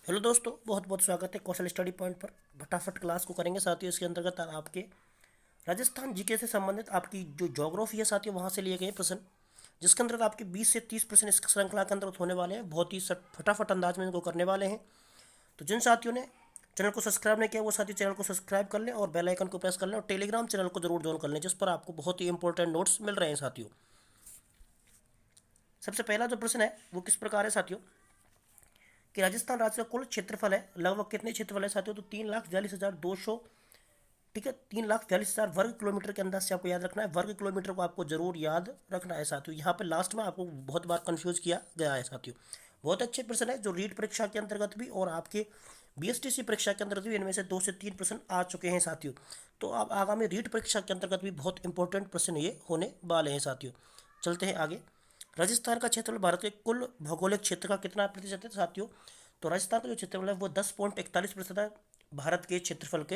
Hello दोस्तों, बहुत बहुत स्वागत है कौशल स्टडी पॉइंट पर। फटाफट क्लास को करेंगे साथियों। इसके अंतर्गत आपके राजस्थान जीके से संबंधित आपकी जो ज्योग्राफी है साथियों, वहाँ से लिए गए प्रश्न, जिसके अंतर्गत आपके 20 से 30 प्रश्न इस श्रृंखला के अंतर्गत होने वाले हैं। बहुत ही फटाफट अंदाज में इनको करने वाले हैं। तो जिन साथियों ने चैनल को सब्सक्राइब नहीं किया वो साथी चैनल को सब्सक्राइब कर लें और बेल आइकन को प्रेस कर लें और टेलीग्राम चैनल को जरूर ज्वाइन कर लें, जिस पर आपको बहुत ही इंपॉर्टेंट नोट्स मिल रहे हैं साथियों। सबसे पहला जो प्रश्न है वो किस प्रकार है साथियों कि राजस्थान राज्य का कुल क्षेत्रफल है लगभग कितने क्षेत्रफल है साथियों, तो 3,42,200। ठीक है, 3,42,000 वर्ग किलोमीटर के अंदाज से आपको याद रखना है। वर्ग किलोमीटर को आपको जरूर याद रखना है साथियों। यहाँ पे लास्ट में आपको बहुत बार कंफ्यूज किया गया है साथियों। बहुत अच्छे प्रश्न है जो रीट परीक्षा के अंतर्गत भी और आपके बीएसटीसी परीक्षा के अंतर्गत भी इनमें से 2 से 3 प्रश्न आ चुके हैं साथियों। तो अब आगामी रीट परीक्षा के अंतर्गत भी बहुत इंपॉर्टेंट प्रश्न ये होने वाले हैं साथियों। चलते हैं आगे। राजस्थान का क्षेत्रफल भारत के कुल भौगोलिक क्षेत्र का कितना प्रतिशत है साथियों, तो राजस्थान का जो क्षेत्रफल है वो 10.41% है भारत के क्षेत्रफल के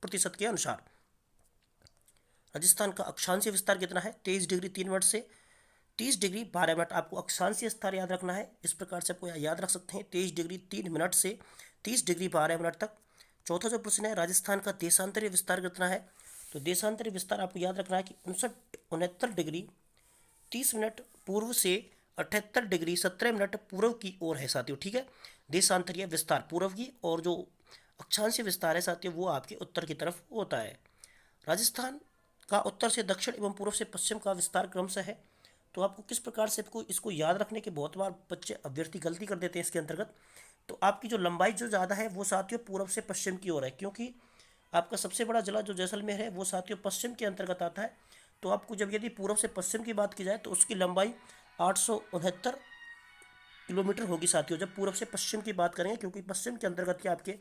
प्रतिशत के अनुसार। राजस्थान का अक्षांशीय विस्तार कितना है, 23 डिग्री 3 मिनट से 30 डिग्री 12 मिनट। आपको अक्षांशीय विस्तार याद रखना है, इस प्रकार से आपको याद रख सकते हैं 23 डिग्री 3 मिनट से 30 डिग्री 12 मिनट तक। चौथा जो प्रश्न है, राजस्थान का देशांतरीय विस्तार कितना है, तो देशांतरीय विस्तार आपको याद रखना है कि 69 डिग्री 30 मिनट पूर्व से 78 डिग्री 17 मिनट पूर्व की ओर है साथियों। ठीक है, देशांतरीय विस्तार पूर्व की, और जो अक्षांशीय विस्तार है साथियों वो आपके उत्तर की तरफ होता है। राजस्थान का उत्तर से दक्षिण एवं पूर्व से पश्चिम का विस्तार क्रमशः है। तो आपको किस प्रकार से इसको याद रखने के बहुत बार बच्चे अभ्यर्थी गलती कर देते हैं इसके अंतर्गत। तो आपकी जो लंबाई जो ज़्यादा है वो साथियों पूर्व से पश्चिम की ओर है, क्योंकि आपका सबसे बड़ा जिला जो जैसलमेर है वो साथियों पश्चिम के अंतर्गत आता है। तो आपको जब यदि पूर्व से पश्चिम की बात की जाए तो उसकी लंबाई 869 किलोमीटर होगी साथियों, जब पूर्व से पश्चिम की बात करेंगे, क्योंकि पश्चिम के अंतर्गत के आपके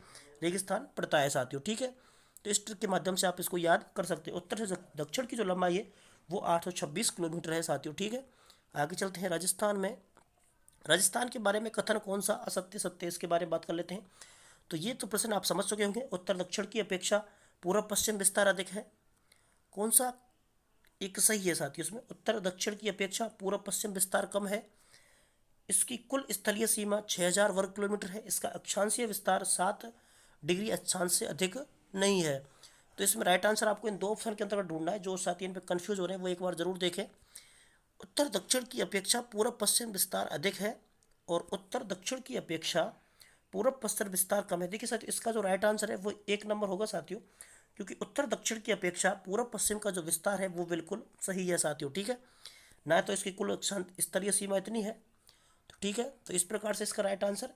रेगिस्तान पड़ता है साथियों। ठीक है, तो इस ट्रिक के माध्यम से आप इसको याद कर सकते हैं। उत्तर से दक्षिण की जो लंबाई है वो 826 किलोमीटर है साथियों। ठीक है, आगे चलते हैं। राजस्थान के बारे में कथन कौन सा असत्य सत्य, इसके बारे में बात कर लेते हैं। तो ये तो प्रश्न आप समझ चुके होंगे। उत्तर दक्षिण की अपेक्षा पूर्व पश्चिम विस्तार अधिक है, कौन सा एक सही है साथियों इसमें। उत्तर दक्षिण की अपेक्षा पूर्व पश्चिम विस्तार कम है। इसकी कुल स्थलीय सीमा 6,000 वर्ग किलोमीटर है। इसका अक्षांशीय विस्तार 7 डिग्री अक्षांश से अधिक नहीं है। तो इसमें राइट आंसर आपको इन दो ऑप्शन के अंतर्गत ढूंढना है। जो साथी इन पर कंफ्यूज हो रहे हैं वो एक बार जरूर देखें। उत्तर दक्षिण की अपेक्षा पूर्व पश्चिम विस्तार अधिक है और उत्तर दक्षिण की अपेक्षा पूर्व पश्चिम विस्तार कम है। देखिए साथियों, इसका जो राइट आंसर है वो 1 नंबर होगा साथियों, क्योंकि उत्तर दक्षिण की अपेक्षा पूर्व पश्चिम का जो विस्तार है वो बिल्कुल सही है साथियों। ठीक है, ना तो इसकी कुल स्तरीय सीमा इतनी है। तो ठीक है, तो इस प्रकार से इसका राइट आंसर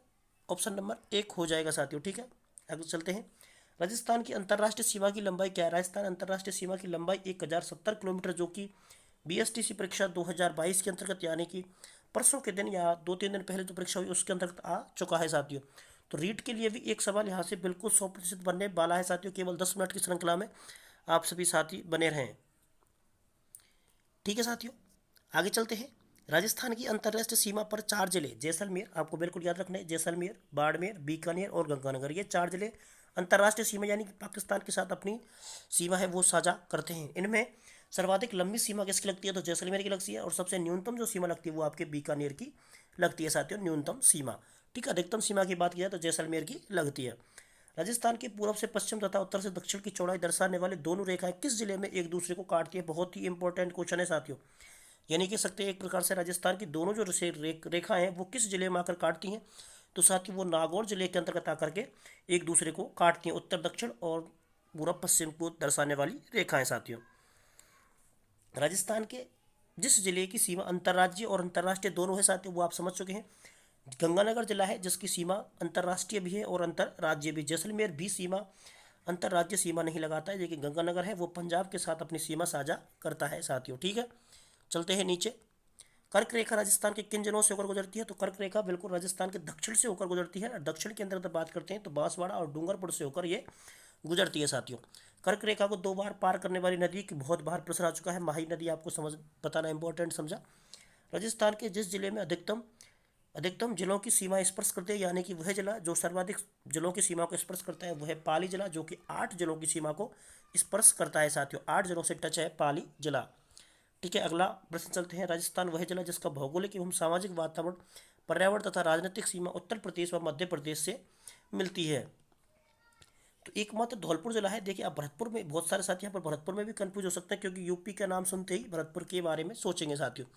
ऑप्शन नंबर 1 हो जाएगा साथियों। ठीक है, आगे चलते हैं। राजस्थान की अंतर्राष्ट्रीय सीमा की लंबाई क्या है, राजस्थान अंतर्राष्ट्रीय सीमा की लंबाई 1,070 किलोमीटर, जो कि बीएसटीसी परीक्षा 2022 के अंतर्गत यानी कि परसों के दिन या 2-3 दिन पहले जो परीक्षा हुई उसके अंतर्गत आ चुका है साथियों। तो रीट के लिए भी एक सवाल यहाँ से बिल्कुल 100% बनने वाला है साथियों। केवल 10 मिनट की श्रृंखला में आप सभी साथी बने रहें। ठीक है साथियों, आगे चलते हैं। राजस्थान की अंतर्राष्ट्रीय सीमा पर 4 जिले जैसलमेर, आपको बिल्कुल याद रखना है, जैसलमेर, बाड़मेर, बीकानेर और गंगानगर, ये 4 जिले अंतर्राष्ट्रीय सीमा यानी कि पाकिस्तान के साथ अपनी सीमा है वो साझा करते हैं। इनमें सर्वाधिक लंबी सीमा किसकी लगती है, तो जैसलमेर की लगती है, और सबसे न्यूनतम जो सीमा लगती है वो आपके बीकानेर की लगती है साथियों, न्यूनतम सीमा। ठीक है, अधिकतम सीमा की बात की जाए तो जैसलमेर की लगती है। राजस्थान के पूर्व से पश्चिम तथा उत्तर से दक्षिण की चौड़ाई दर्शाने वाले दोनों रेखाएं किस जिले में एक दूसरे को काटती है, बहुत ही इंपॉर्टेंट क्वेश्चन है साथियों। यानी कि सकते हैं एक प्रकार से राजस्थान की दोनों जो रेखा हैं वो किस जिले में आकर काटती हैं, तो साथियों वो नागौर जिले के अंतर्गत आकर के एक दूसरे को काटती हैं, उत्तर दक्षिण और पूर्व पश्चिम को दर्शाने वाली रेखाएं साथियों। राजस्थान के जिस जिले की सीमा अंतर्राज्यीय और अंतर्राष्ट्रीय दोनों है साथियों वो आप समझ चुके हैं। गंगानगर जिला है जिसकी सीमा अंतर्राष्ट्रीय भी है और अंतर्राज्यीय भी। जैसलमेर भी सीमा अंतर्राज्यीय सीमा नहीं लगाता है, लेकिन गंगानगर है वो पंजाब के साथ अपनी सीमा साझा करता है साथियों। ठीक है, चलते हैं नीचे। कर्क रेखा राजस्थान के किन जिलों से होकर गुजरती है, तो कर्क रेखा बिल्कुल राजस्थान के दक्षिण से होकर गुजरती है। दक्षिण के अंदर बात करते हैं तो बांसवाड़ा और डूंगरपुर से होकर ये गुजरती है साथियों। कर्क रेखा को 2 बार पार करने वाली नदी की बहुत बार प्रश्न आ चुका है, माही नदी आपको समझ बताना इंपॉर्टेंट समझा। राजस्थान के जिस जिले में अधिकतम अधिकतम जिलों की सीमा स्पर्श करते हैं, यानी कि वह जिला जो सर्वाधिक जिलों की सीमा को स्पर्श करता है वह है पाली जिला, जो कि 8 जिलों की सीमा को स्पर्श करता है साथियों। 8 जिलों से टच है पाली जिला। ठीक है, अगला प्रश्न चलते हैं। राजस्थान वह जिला जिसका भौगोलिक एवं सामाजिक वातावरण पर्यावरण तथा राजनीतिक सीमा उत्तर प्रदेश व मध्य प्रदेश से मिलती है। तो एकमात्र धौलपुर जिला है। देखिए अब भरतपुर में बहुत सारे साथी यहाँ पर भरतपुर में भी कंफ्यूज हो सकते हैं, क्योंकि यूपी का नाम सुनते ही भरतपुर के बारे में सोचेंगे साथियों,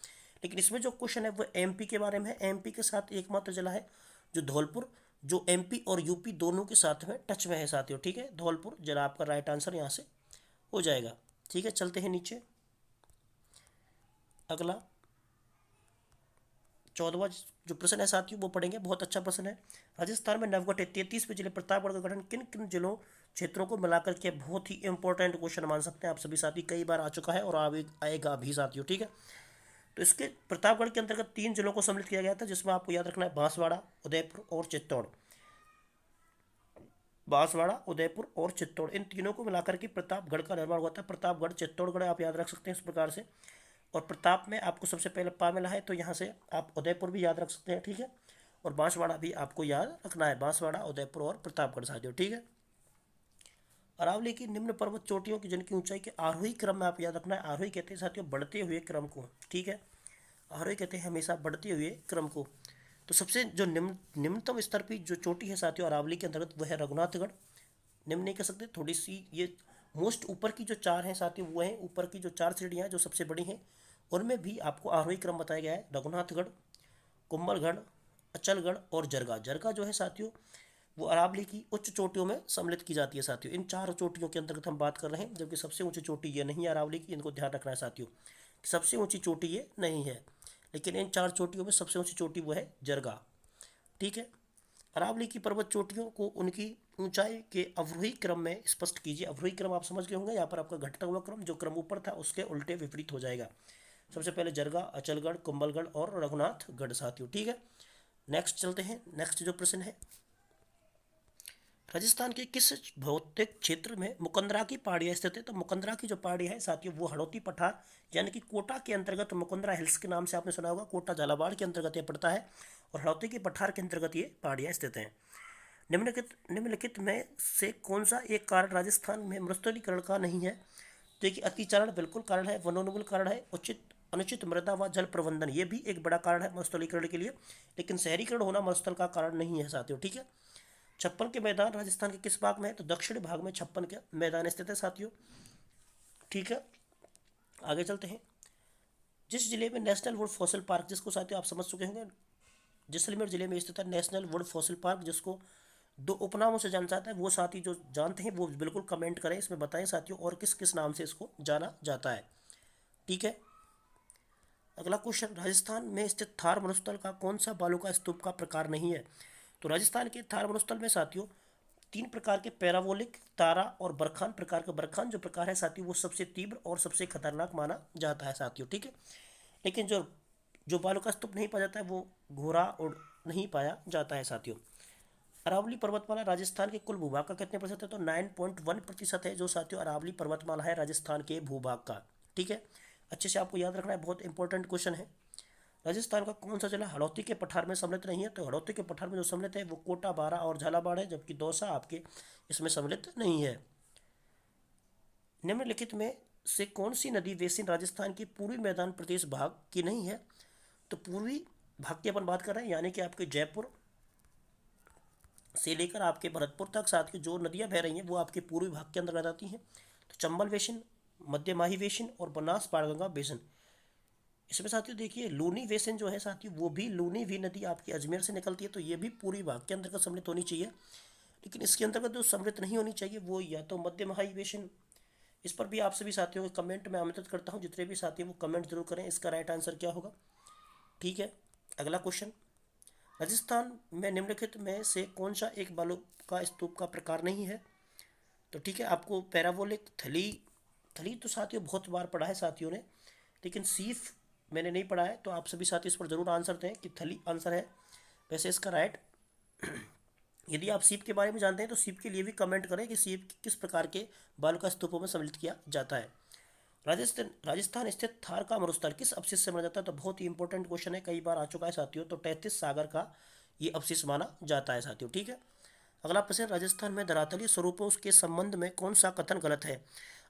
लेकिन इसमें जो क्वेश्चन है वो एमपी के बारे में है। एमपी के साथ एकमात्र जिला है जो धौलपुर, जो एमपी और यूपी दोनों के साथ में टच में है साथियों। ठीक है, धौलपुर जिला आपका राइट आंसर यहाँ से हो जाएगा। ठीक है, चलते हैं नीचे। अगला 14वां जो प्रश्न है साथियों वो पढ़ेंगे, बहुत अच्छा प्रश्न है। राजस्थान में नवगठित 33वें जिले प्रतापगढ़ का गठन किन किन जिलों क्षेत्रों को मिलाकर किया? बहुत ही इंपॉर्टेंट क्वेश्चन मान सकते हैं आप सभी साथी, कई बार आ चुका है और आएगा भी साथियों। ठीक है, तो इसके प्रतापगढ़ के अंतर्गत 3 जिलों को सम्मिलित किया गया था, जिसमें आपको याद रखना है बांसवाड़ा, उदयपुर और चित्तौड़। बांसवाड़ा, उदयपुर और चित्तौड़, इन तीनों को मिलाकर के प्रतापगढ़ का निर्माण हुआ था। प्रतापगढ़, चित्तौड़गढ़ आप याद रख सकते हैं इस प्रकार से। और प्रताप में आपको सबसे पहले पा मिला है, तो यहाँ से आप उदयपुर भी याद रख सकते हैं। ठीक है, और बांसवाड़ा भी आपको याद रखना है, बांसवाड़ा, उदयपुर और प्रतापगढ़ साथियों। ठीक है, अरावली की निम्न पर्वत चोटियों की जिनकी ऊंचाई के आरोही क्रम में आप याद रखना है। आरोही कहते हैं साथियों बढ़ते हुए क्रम को। ठीक है, आरोही कहते हैं हमेशा बढ़ते हुए क्रम को। तो सबसे जो निम्नतम स्तर की जो चोटी है साथियों अरावली के अंतर्गत वह है रघुनाथगढ़। निम्न नहीं कह सकते, थोड़ी सी ये मोस्ट ऊपर की जो 4 हैं साथियों वो हैं, ऊपर की जो 4 सीढ़ियाँ जो सबसे बड़ी हैं उनमें भी आपको आरोही क्रम बताया गया है। रघुनाथगढ़, कुंभलगढ़, अचलगढ़ और जरगा। जरगा जो है साथियों वो अरावली की उच्च चोटियों में सम्मिलित की जाती है साथियों। इन 4 चोटियों के अंतर्गत हम बात कर रहे हैं, जबकि सबसे ऊंची चोटी ये नहीं है अरावली की, इनको ध्यान रखना है साथियों। सबसे ऊंची चोटी ये नहीं है, लेकिन इन 4 चोटियों में सबसे ऊंची चोटी वो है जरगा। ठीक है, अरावली की पर्वत चोटियों को उनकी ऊंचाई के अवरोही क्रम में स्पष्ट कीजिए। अवरोही क्रम आप समझ गए होंगे, यहाँ पर आपका घटता हुआ क्रम, जो क्रम ऊपर था उसके उल्टे विपरीत हो जाएगा। सबसे पहले जरगा, अचलगढ़, कुंभलगढ़ और रघुनाथगढ़ साथियों। ठीक है, नेक्स्ट चलते हैं। नेक्स्ट जो प्रश्न है, राजस्थान के किस भौतिक क्षेत्र में मुकंदरा की पहाड़ियाँ स्थित है? तो मुकंदरा की जो पहाड़ियाँ है साथियों वो हड़ौती पठार यानी कि कोटा के अंतर्गत मुकंदरा हिल्स के नाम से आपने सुना होगा। कोटा झालावाड़ के अंतर्गत ये पड़ता है और हड़ौती के पठार के अंतर्गत ये पहाड़ियाँ स्थित हैं। निम्नलिखित में से कौन सा एक कारण राजस्थान में मरुस्थलीकरण का नहीं है? देखिए अतिचारण बिल्कुल कारण है, वनोन्मूलन कारण है, अनुचित मृदा व जल प्रबंधन ये भी एक बड़ा कारण है मरुस्थलीकरण के लिए, लेकिन शहरीकरण होना मरुस्थल का कारण नहीं है साथियों। ठीक है, छप्पन के मैदान राजस्थान के किस भाग में है? तो दक्षिणी भाग में छप्पन के मैदान स्थित है साथियों। ठीक है, आगे चलते हैं। जिस जिले में नेशनल वुड फॉसिल पार्क, जिसको साथियों आप समझ चुके होंगे, जैसलमेर जिले में स्थित है नेशनल वुड फॉसिल पार्क, जिसको 2 उपनामों से जाना जाता है। वो साथी जो जानते हैं वो बिल्कुल कमेंट करें, इसमें बताएं साथियों और किस किस नाम से इसको जाना जाता है। ठीक है, अगला क्वेश्चन, राजस्थान में स्थित थार मरुस्थल का कौन सा बालू का स्तूप का प्रकार नहीं है? तो राजस्थान के थार मरुस्थल में साथियों 3 प्रकार के पैराबोलिक, तारा और बरखान प्रकार का। बरखान जो प्रकार है साथियों वो सबसे तीव्र और सबसे खतरनाक माना जाता है साथियों। ठीक है, लेकिन जो जो बालू का स्तूप नहीं पाया जाता है वो घोरा और नहीं पाया जाता है साथियों। अरावली पर्वतमाला राजस्थान के कुल भूभाग का कितने प्रतिशत है? तो 9.1% है जो साथियों अरावली पर्वतमाला है राजस्थान के भूभाग का। ठीक है, अच्छे से आपको याद रखना है, बहुत इंपॉर्टेंट क्वेश्चन है। राजस्थान का कौन सा जिला हड़ौती के पठार में सम्मिलित नहीं है? तो हड़ौती के पठार में जो सम्मिलित है वो कोटा, बारा और झालावाड़ है, जबकि दौसा आपके इसमें सम्मिलित नहीं है। निम्नलिखित में से कौन सी नदी बेसिन राजस्थान की पूर्वी मैदान प्रदेश भाग की नहीं है? तो पूर्वी भाग की अपन बात कर रहे हैं, यानी कि आपके जयपुर से लेकर आपके भरतपुर तक साथ की जो नदियां बह रही हैं वो आपके पूर्वी भाग के अंतर्गत आती हैं। तो चंबल बेसिन, मध्य माही बेसिन और बनास बाणगंगा बेसिन। इसमें साथियों देखिए लूनी बेसिन जो है साथियों वो भी लूनी भी नदी आपकी अजमेर से निकलती है, तो ये भी पूरी भाग के अंतर्गत सम्मिलित होनी चाहिए। लेकिन इसके अंतर्गत जो सम्मिलित नहीं होनी चाहिए वो या तो मध्य माही बेसिन। इस पर भी आप सभी साथियों को कमेंट में आमंत्रित करता हूँ, जितने भी साथी वो कमेंट जरूर करें इसका राइट आंसर क्या होगा। ठीक है, अगला क्वेश्चन, राजस्थान में निम्नलिखित में से कौन सा एक बालू का स्तूप का प्रकार नहीं है? तो ठीक है, आपको पैराबोलिक, थली, थली तो साथियों बहुत बार पढ़ा है साथियों ने, लेकिन सीफ मैंने नहीं पढ़ा है, तो आप सभी साथी इस पर जरूर आंसर दें कि थली आंसर है वैसे इसका राइट। यदि आप सीप के बारे में जानते हैं तो सीप के लिए भी कमेंट करें कि सीप किस प्रकार के बालू का स्तूपों में सम्मिलित किया जाता है। राजस्थान स्थित थार का मरुस्थल किस अवशेष से बना जाता है? तो बहुत ही इंपॉर्टेंट क्वेश्चन है, कई बार आ चुका है साथियों। तो 33 सागर का ये अवशेष माना जाता है साथियों। ठीक है, अगला प्रश्न, राजस्थान में धरातलीय स्वरूपों के संबंध में कौन सा कथन गलत है?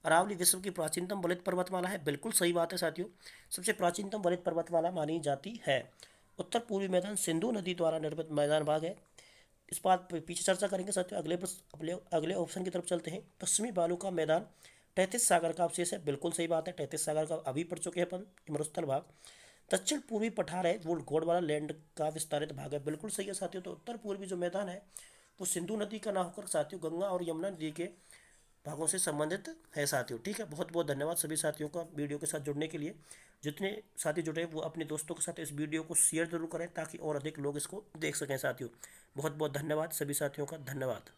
अरावली विश्व की प्राचीनतम वलित पर्वतमाला है, बिल्कुल सही बात है साथियों, सबसे प्राचीनतम वलित पर्वतमाला मानी जाती है। उत्तर पूर्वी मैदान सिंधु नदी द्वारा निर्मित मैदान भाग है। इस बात पर पीछे चर्चा करेंगे साथियों। अगले ऑप्शन की तरफ चलते हैं। पश्चिमी बालू का मैदान तैतीस सागर का अवशेष है। बिल्कुल सही बात है, तैतीस सागर का अभी पढ़ चुके हैं अपन। मरुस्थल भाग दक्षिण पूर्वी पठार है, वो गोंडवाना लैंड का विस्तारित भाग है। बिल्कुल सही है साथियों। तो उत्तर पूर्वी जो मैदान है वो सिंधु नदी का ना होकर साथियों गंगा और यमुना नदी के भागों से संबंधित है साथियों। ठीक है, बहुत बहुत धन्यवाद सभी साथियों का वीडियो के साथ जुड़ने के लिए। जितने साथी जुड़े वो अपने दोस्तों के साथ इस वीडियो को शेयर जरूर करें ताकि और अधिक लोग इसको देख सकें साथियों। बहुत बहुत धन्यवाद सभी साथियों का, धन्यवाद।